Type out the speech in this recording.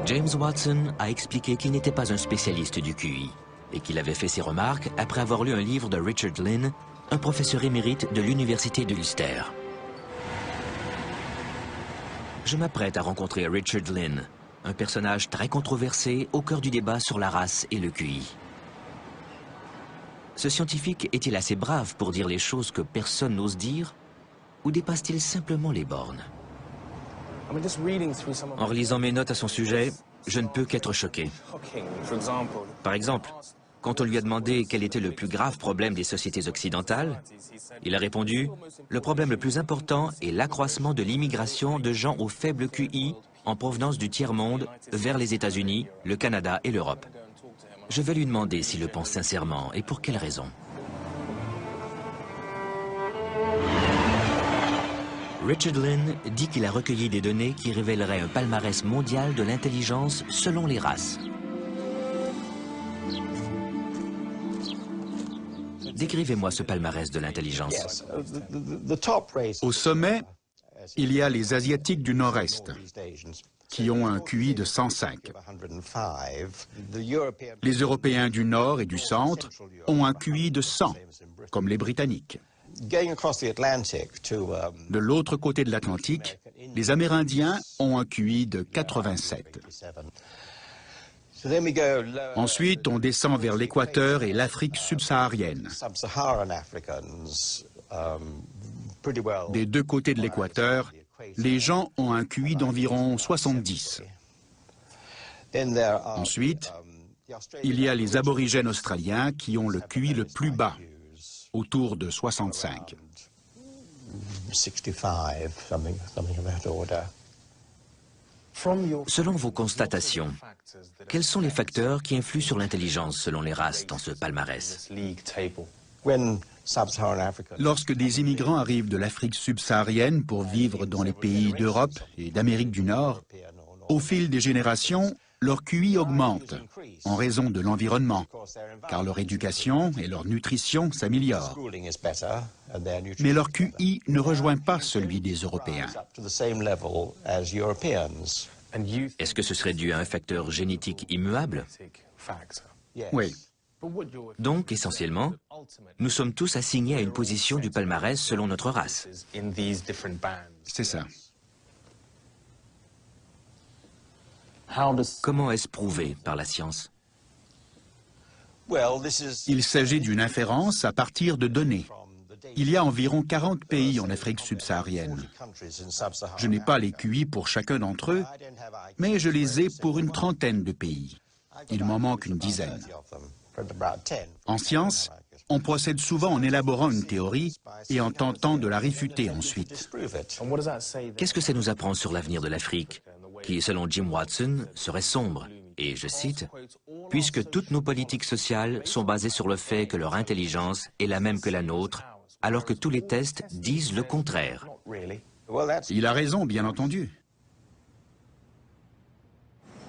James Watson a expliqué qu'il n'était pas un spécialiste du QI et qu'il avait fait ses remarques après avoir lu un livre de Richard Lynn, un professeur émérite de l'université d'Ulster. Je m'apprête à rencontrer Richard Lynn, un personnage très controversé au cœur du débat sur la race et le QI. Ce scientifique est-il assez brave pour dire les choses que personne n'ose dire, ou dépasse-t-il simplement les bornes? En relisant mes notes à son sujet, je ne peux qu'être choqué. Par exemple, quand on lui a demandé quel était le plus grave problème des sociétés occidentales, il a répondu « Le problème le plus important est l'accroissement de l'immigration de gens au faible QI en provenance du tiers-monde vers les États-Unis, le Canada et l'Europe. » Je vais lui demander s'il le pense sincèrement et pour quelle raison. Richard Lynn dit qu'il a recueilli des données qui révéleraient un palmarès mondial de l'intelligence selon les races. Décrivez-moi ce palmarès de l'intelligence. Au sommet, il y a les Asiatiques du Nord-Est, qui ont un QI de 105. Les Européens du Nord et du Centre ont un QI de 100, comme les Britanniques. De l'autre côté de l'Atlantique, les Amérindiens ont un QI de 87. Ensuite, on descend vers l'Équateur et l'Afrique subsaharienne. Des deux côtés de l'Équateur, les gens ont un QI d'environ 70. Ensuite, il y a les aborigènes australiens qui ont le QI le plus bas, autour de 65. Selon vos constatations, quels sont les facteurs qui influent sur l'intelligence selon les races dans ce palmarès? Lorsque des immigrants arrivent de l'Afrique subsaharienne pour vivre dans les pays d'Europe et d'Amérique du Nord, au fil des générations, leur QI augmente en raison de l'environnement, car leur éducation et leur nutrition s'améliorent. Mais leur QI ne rejoint pas celui des Européens. Est-ce que ce serait dû à un facteur génétique immuable? Oui. Donc, essentiellement, nous sommes tous assignés à une position du palmarès selon notre race. C'est ça. Comment est-ce prouvé par la science? Il s'agit d'une inférence à partir de données. Il y a environ 40 pays en Afrique subsaharienne. Je n'ai pas les QI pour chacun d'entre eux, mais je les ai pour une trentaine de pays. Il m'en manque une dizaine. En science, on procède souvent en élaborant une théorie et en tentant de la réfuter ensuite. Qu'est-ce que ça nous apprend sur l'avenir de l'Afrique, qui, selon Jim Watson, serait sombre, et je cite, « puisque toutes nos politiques sociales sont basées sur le fait que leur intelligence est la même que la nôtre, alors que tous les tests disent le contraire. » Il a raison, bien entendu.